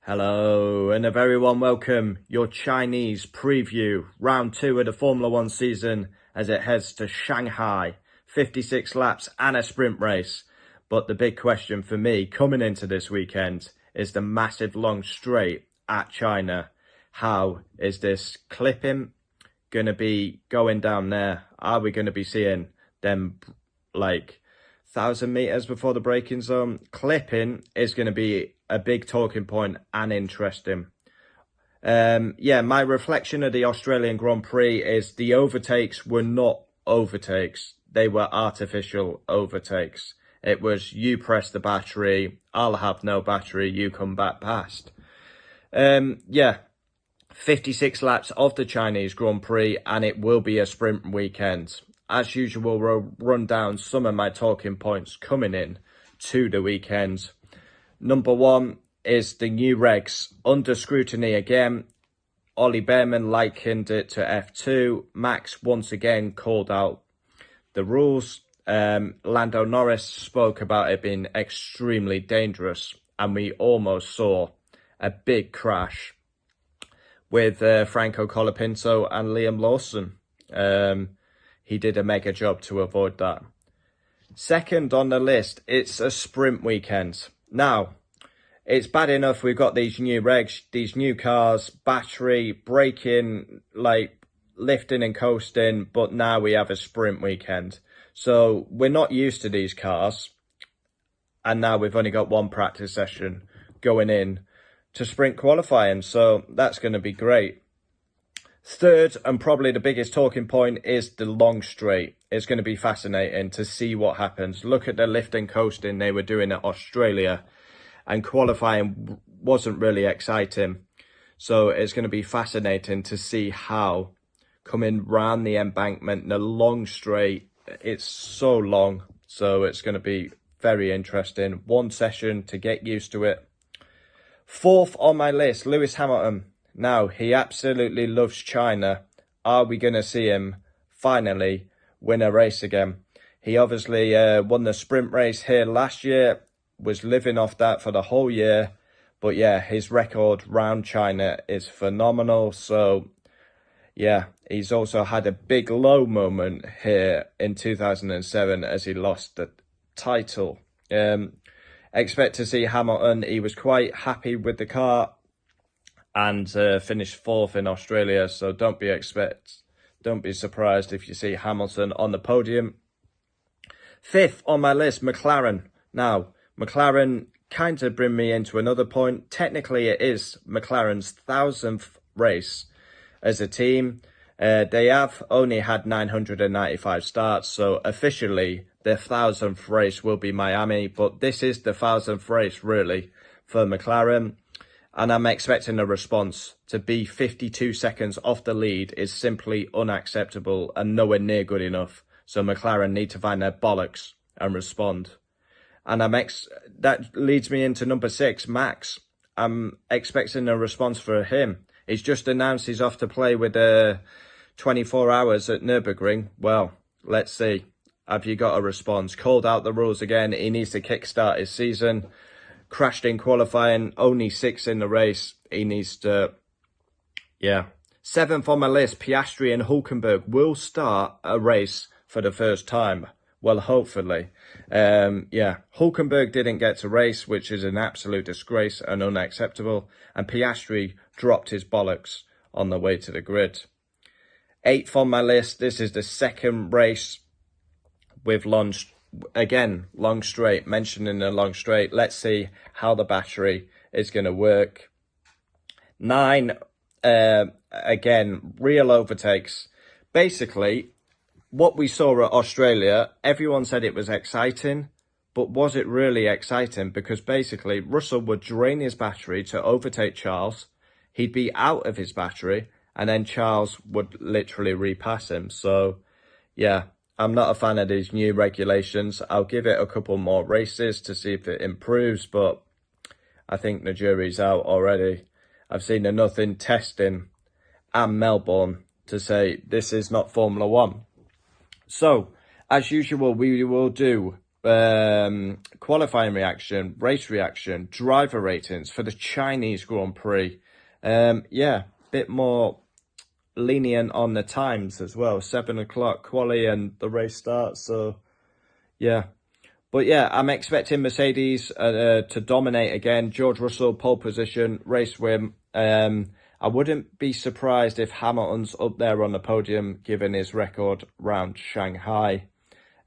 Hello and a very warm welcome. Your Chinese preview, round 2 of the Formula 1 season as it heads to Shanghai. 56 laps and a sprint race. But the big question for me coming into this weekend is the massive long straight at China. How is this clipping going to be going down there? Are we going to be seeing them like 1,000 meters before the braking zone? Clipping is going to be a big talking point and interesting. My reflection of the Australian Grand Prix is the overtakes were not overtakes. They were artificial overtakes. It was you press the battery, I'll have no battery, you come back past. 56 laps of the Chinese Grand Prix and it will be a sprint weekend. As usual, we'll run down some of my talking points coming in to the weekend. Number one is the new regs under scrutiny again. Ollie Behrman likened it to F2. Max once again called out the rules. Lando Norris spoke about it being extremely dangerous, and we almost saw a big crash with Franco Colapinto and Liam Lawson. He did a mega job to avoid that. Second on the list, it's a sprint weekend. Now, it's bad enough we've got these new regs, these new cars, battery, braking, like lifting and coasting, but now we have a sprint weekend. So we're not used to these cars. And now we've only got one practice session going in to sprint qualifying. So that's going to be great. Third, and probably the biggest talking point, is the long straight. It's going to be fascinating to see what happens. Look at the lift and coasting they were doing at Australia, and qualifying wasn't really exciting. So it's going to be fascinating to see how coming round the embankment, the long straight, it's so long. So it's going to be very interesting. One session to get used to it. Fourth on my list, Lewis Hamilton. Now, he absolutely loves China. Are we going to see him finally win a race again? He obviously won the sprint race here last year, was living off that for the whole year. But yeah, his record round China is phenomenal. So yeah, he's also had a big low moment here in 2007 as he lost the title. Expect to see Hamilton. He was quite happy with the car and finished fourth in Australia. So don't be surprised if you see Hamilton on the podium. Fifth on my list, McLaren. Now, McLaren kind of bring me into another point. Technically, it is McLaren's 1,000th race as a team. They have only had 995 starts, so officially their 1,000th race will be Miami. But this is the 1,000th race, really, for McLaren. And I'm expecting a response. To be 52 seconds off the lead is simply unacceptable and nowhere near good enough. So McLaren need to find their bollocks and respond. And that leads me into number 6, Max. I'm expecting a response for him. He's just announced he's off to play with 24 hours at Nürburgring. Well, let's see. Have you got a response? Called out the rules again. He needs to kickstart his season. Crashed in qualifying, only 6th in the race. He needs to, yeah. 7th on my list, Piastri and Hülkenberg will start a race for the first time. Well, hopefully. Hülkenberg didn't get to race, which is an absolute disgrace and unacceptable. And Piastri dropped his bollocks on the way to the grid. 8th on my list, this is the second race with long straight, mentioning the long straight. Let's see how the battery is going to work. 9, again, real overtakes. Basically, what we saw at Australia, everyone said it was exciting, but was it really exciting? Because basically, Russell would drain his battery to overtake Charles. He'd be out of his battery, and then Charles would literally repass him. So, yeah. I'm not a fan of these new regulations. I'll give it a couple more races to see if it improves, but I think the jury's out already. I've seen enough in testing and Melbourne to say this is not Formula 1. So, as usual, we will do qualifying reaction, race reaction, driver ratings for the Chinese Grand Prix. Yeah, bit more lenient on the times as well. 7 o'clock quali and the race starts. So yeah. But yeah, I'm expecting Mercedes to dominate again. George Russell, pole position, race win. I wouldn't be surprised if Hamilton's up there on the podium, given his record round Shanghai.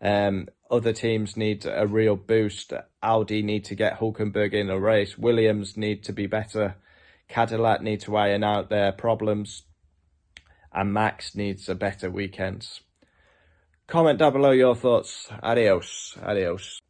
Other teams need a real boost. Audi need to get Hulkenberg in a race. Williams need to be better. Cadillac need to iron out their problems. And Max needs a better weekend. Comment down below your thoughts. Adios. Adios.